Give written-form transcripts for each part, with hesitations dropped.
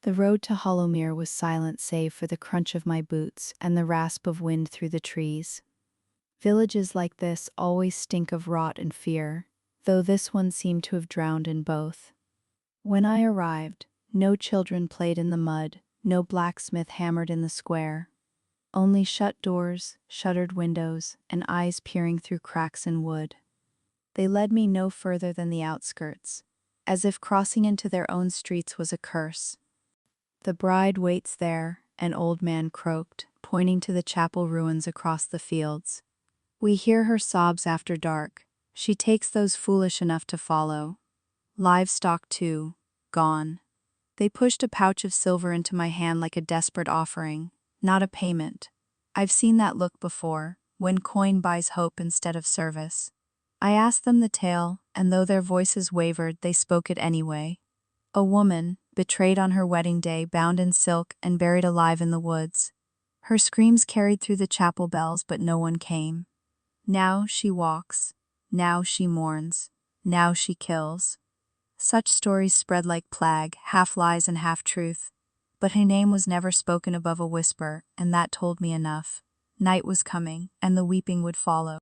The road to Hollowmere was silent save for the crunch of my boots and the rasp of wind through the trees. Villages like this always stink of rot and fear, though this one seemed to have drowned in both. When I arrived, no children played in the mud, no blacksmith hammered in the square. Only shut doors, shuttered windows, and eyes peering through cracks in wood. They led me no further than the outskirts, as if crossing into their own streets was a curse. "The bride waits there," an old man croaked, pointing to the chapel ruins across the fields. "We hear her sobs after dark. She takes those foolish enough to follow. Livestock, too, gone." They pushed a pouch of silver into my hand like a desperate offering, not a payment. I've seen that look before, when coin buys hope instead of service. I asked them the tale, and though their voices wavered, they spoke it anyway. A woman, betrayed on her wedding day, bound in silk and buried alive in the woods. Her screams carried through the chapel bells, but no one came. Now she walks. Now she mourns. Now she kills. Such stories spread like plague, half lies and half truth. But her name was never spoken above a whisper, and that told me enough. Night was coming, and the weeping would follow.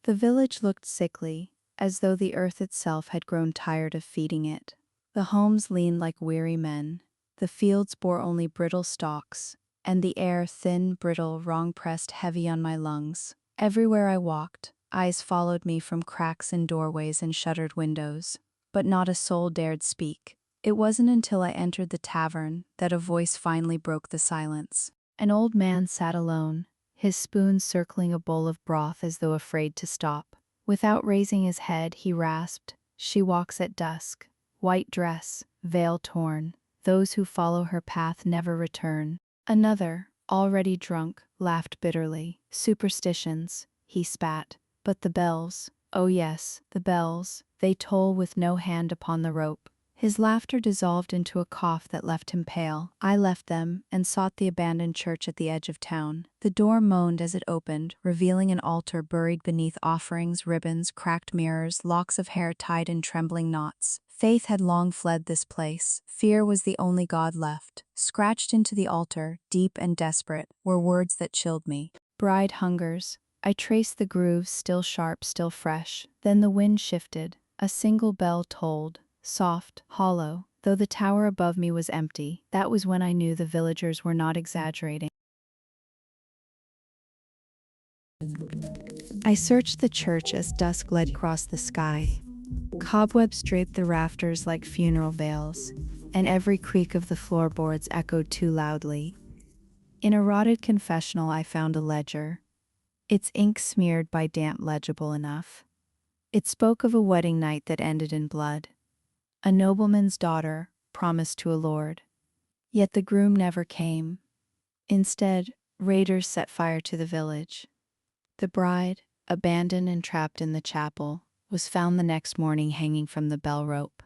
The village looked sickly, as though the earth itself had grown tired of feeding it. The homes leaned like weary men, the fields bore only brittle stalks, and the air thin, brittle, wrong-pressed heavy on my lungs. Everywhere I walked, eyes followed me from cracks in doorways and shuttered windows, but not a soul dared speak. It wasn't until I entered the tavern that a voice finally broke the silence. An old man sat alone, his spoon circling a bowl of broth as though afraid to stop. Without raising his head, he rasped, "She walks at dusk. White dress, veil torn. Those who follow her path never return." Another, already drunk, laughed bitterly. "Superstitions," he spat. "But the bells, oh yes, the bells, they toll with no hand upon the rope." His laughter dissolved into a cough that left him pale. I left them and sought the abandoned church at the edge of town. The door moaned as it opened, revealing an altar buried beneath offerings, ribbons, cracked mirrors, locks of hair tied in trembling knots. Faith had long fled this place. Fear was the only god left. Scratched into the altar, deep and desperate, were words that chilled me. "Bride hungers." I traced the grooves, still sharp, still fresh. Then the wind shifted. A single bell tolled. Soft, hollow, though the tower above me was empty. That was when I knew the villagers were not exaggerating. I searched the church as dusk led across the sky. Cobwebs draped the rafters like funeral veils, and every creak of the floorboards echoed too loudly. In a rotted confessional I found a ledger, its ink smeared by damp legible enough. It spoke of a wedding night that ended in blood. A nobleman's daughter, promised to a lord. Yet the groom never came. Instead, raiders set fire to the village. The bride, abandoned and trapped in the chapel, was found the next morning hanging from the bell rope,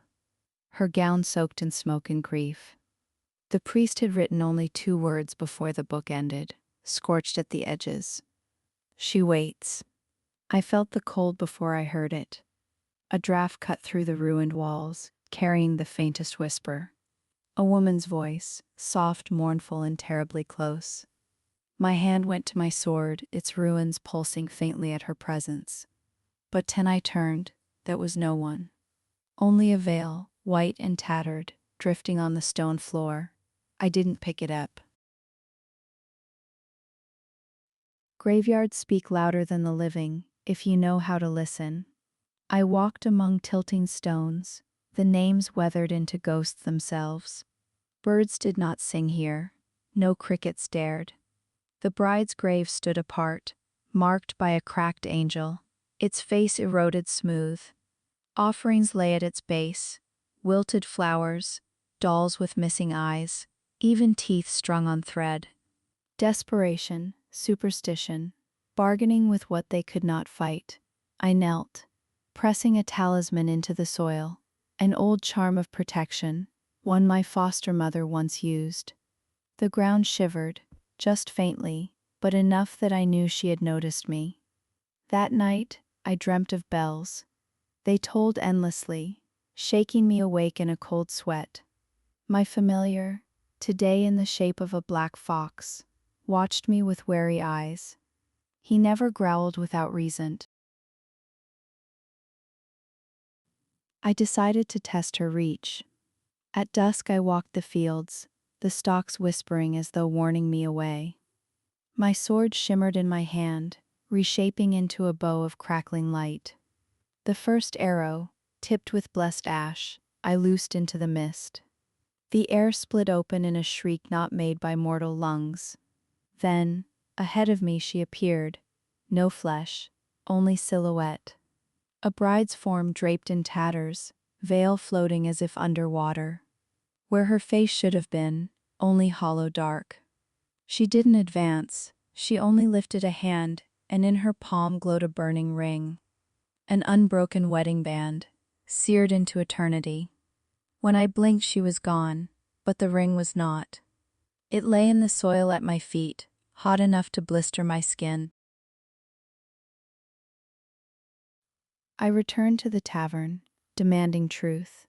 her gown soaked in smoke and grief. The priest had written only 2 words before the book ended, scorched at the edges. "She waits." I felt the cold before I heard it. A draft cut through the ruined walls, carrying the faintest whisper. A woman's voice, soft, mournful, and terribly close. My hand went to my sword, its ruins pulsing faintly at her presence. But when I turned, there was no one. Only a veil, white and tattered, drifting on the stone floor. I didn't pick it up. Graveyards speak louder than the living, if you know how to listen. I walked among tilting stones, the names weathered into ghosts themselves. Birds did not sing here. No crickets dared. The bride's grave stood apart, marked by a cracked angel, its face eroded smooth. Offerings lay at its base, wilted flowers, dolls with missing eyes, even teeth strung on thread. Desperation, superstition, bargaining with what they could not fight. I knelt, pressing a talisman into the soil, an old charm of protection, one my foster mother once used. The ground shivered, just faintly, but enough that I knew she had noticed me. That night, I dreamt of bells. They tolled endlessly, shaking me awake in a cold sweat. My familiar, today in the shape of a black fox, watched me with wary eyes. He never growled without reason. I decided to test her reach. At dusk I walked the fields, the stalks whispering as though warning me away. My sword shimmered in my hand, reshaping into a bow of crackling light. The first arrow, tipped with blessed ash, I loosed into the mist. The air split open in a shriek not made by mortal lungs. Then, ahead of me she appeared, no flesh, only silhouette. A bride's form draped in tatters, veil floating as if under water. Where her face should have been, only hollow dark. She didn't advance, she only lifted a hand, and in her palm glowed a burning ring. An unbroken wedding band, seared into eternity. When I blinked she was gone, but the ring was not. It lay in the soil at my feet, hot enough to blister my skin. I returned to the tavern, demanding truth.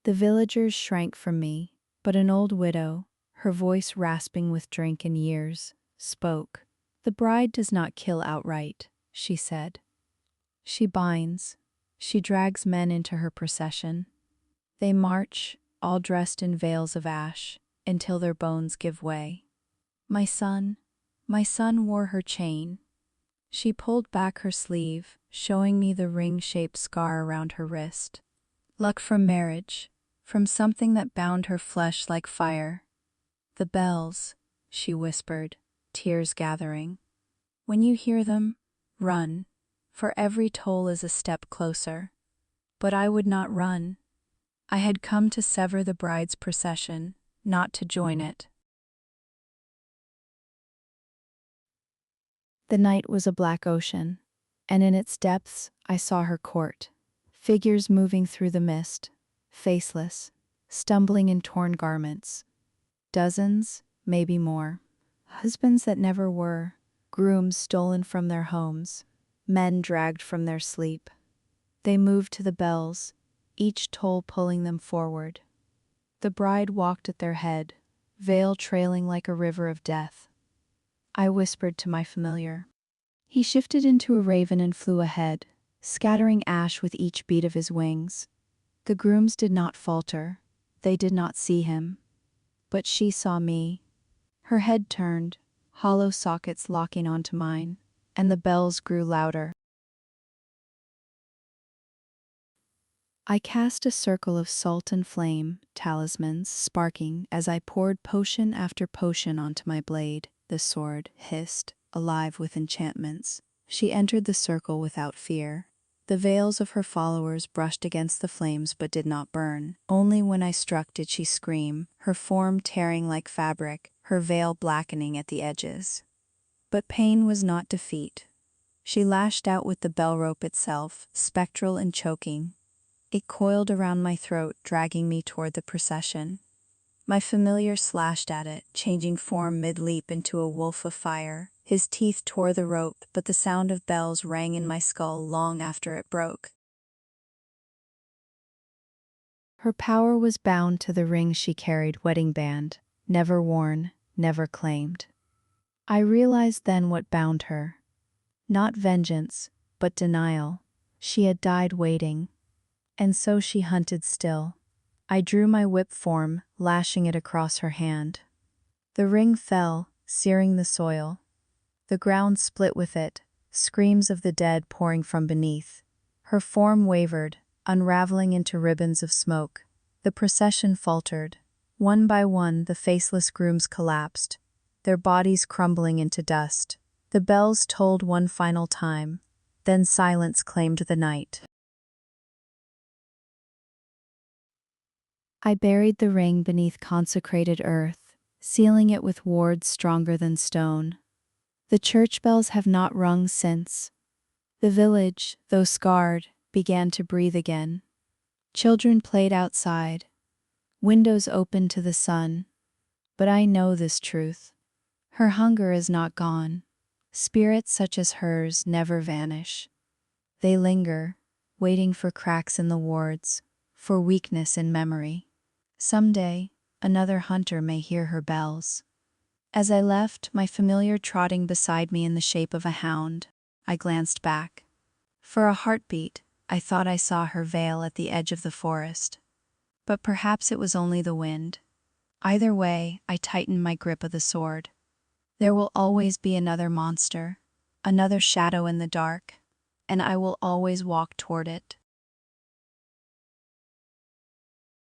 The villagers shrank from me, but an old widow, her voice rasping with drink and years, spoke. "The bride does not kill outright," she said. "She binds. She drags men into her procession. They march, all dressed in veils of ash, until their bones give way. My son wore her chain." She pulled back her sleeve, showing me the ring-shaped scar around her wrist. Luck from marriage, from something that bound her flesh like fire. "The bells," she whispered, tears gathering. "When you hear them, run, for every toll is a step closer." But I would not run. I had come to sever the bride's procession, not to join it. The night was a black ocean, and in its depths I saw her court. Figures moving through the mist, faceless, stumbling in torn garments. Dozens, maybe more. Husbands that never were, grooms stolen from their homes, men dragged from their sleep. They moved to the bells, each toll pulling them forward. The bride walked at their head, veil trailing like a river of death. I whispered to my familiar. He shifted into a raven and flew ahead, scattering ash with each beat of his wings. The grooms did not falter. They did not see him. But she saw me. Her head turned, hollow sockets locking onto mine, and the bells grew louder. I cast a circle of salt and flame, talismans sparking as I poured potion after potion onto my blade. The sword hissed, alive with enchantments. She entered the circle without fear. The veils of her followers brushed against the flames but did not burn. Only when I struck did she scream, her form tearing like fabric, her veil blackening at the edges. But pain was not defeat. She lashed out with the bell rope itself, spectral and choking. It coiled around my throat, dragging me toward the procession. My familiar slashed at it, changing form mid-leap into a wolf of fire. His teeth tore the rope, but the sound of bells rang in my skull long after it broke. Her power was bound to the ring she carried, wedding band, never worn, never claimed. I realized then what bound her. Not vengeance, but denial. She had died waiting. And so she hunted still. I drew my whip form, lashing it across her hand. The ring fell, searing the soil. The ground split with it, screams of the dead pouring from beneath. Her form wavered, unraveling into ribbons of smoke. The procession faltered. One by one, the faceless grooms collapsed, their bodies crumbling into dust. The bells tolled one final time, then silence claimed the night. I buried the ring beneath consecrated earth, sealing it with wards stronger than stone. The church bells have not rung since. The village, though scarred, began to breathe again. Children played outside. Windows opened to the sun. But I know this truth. Her hunger is not gone. Spirits such as hers never vanish. They linger, waiting for cracks in the wards, for weakness in memory. Someday, another hunter may hear her bells. As I left, my familiar trotting beside me in the shape of a hound, I glanced back. For a heartbeat, I thought I saw her veil at the edge of the forest. But perhaps it was only the wind. Either way, I tightened my grip of the sword. There will always be another monster, another shadow in the dark, and I will always walk toward it,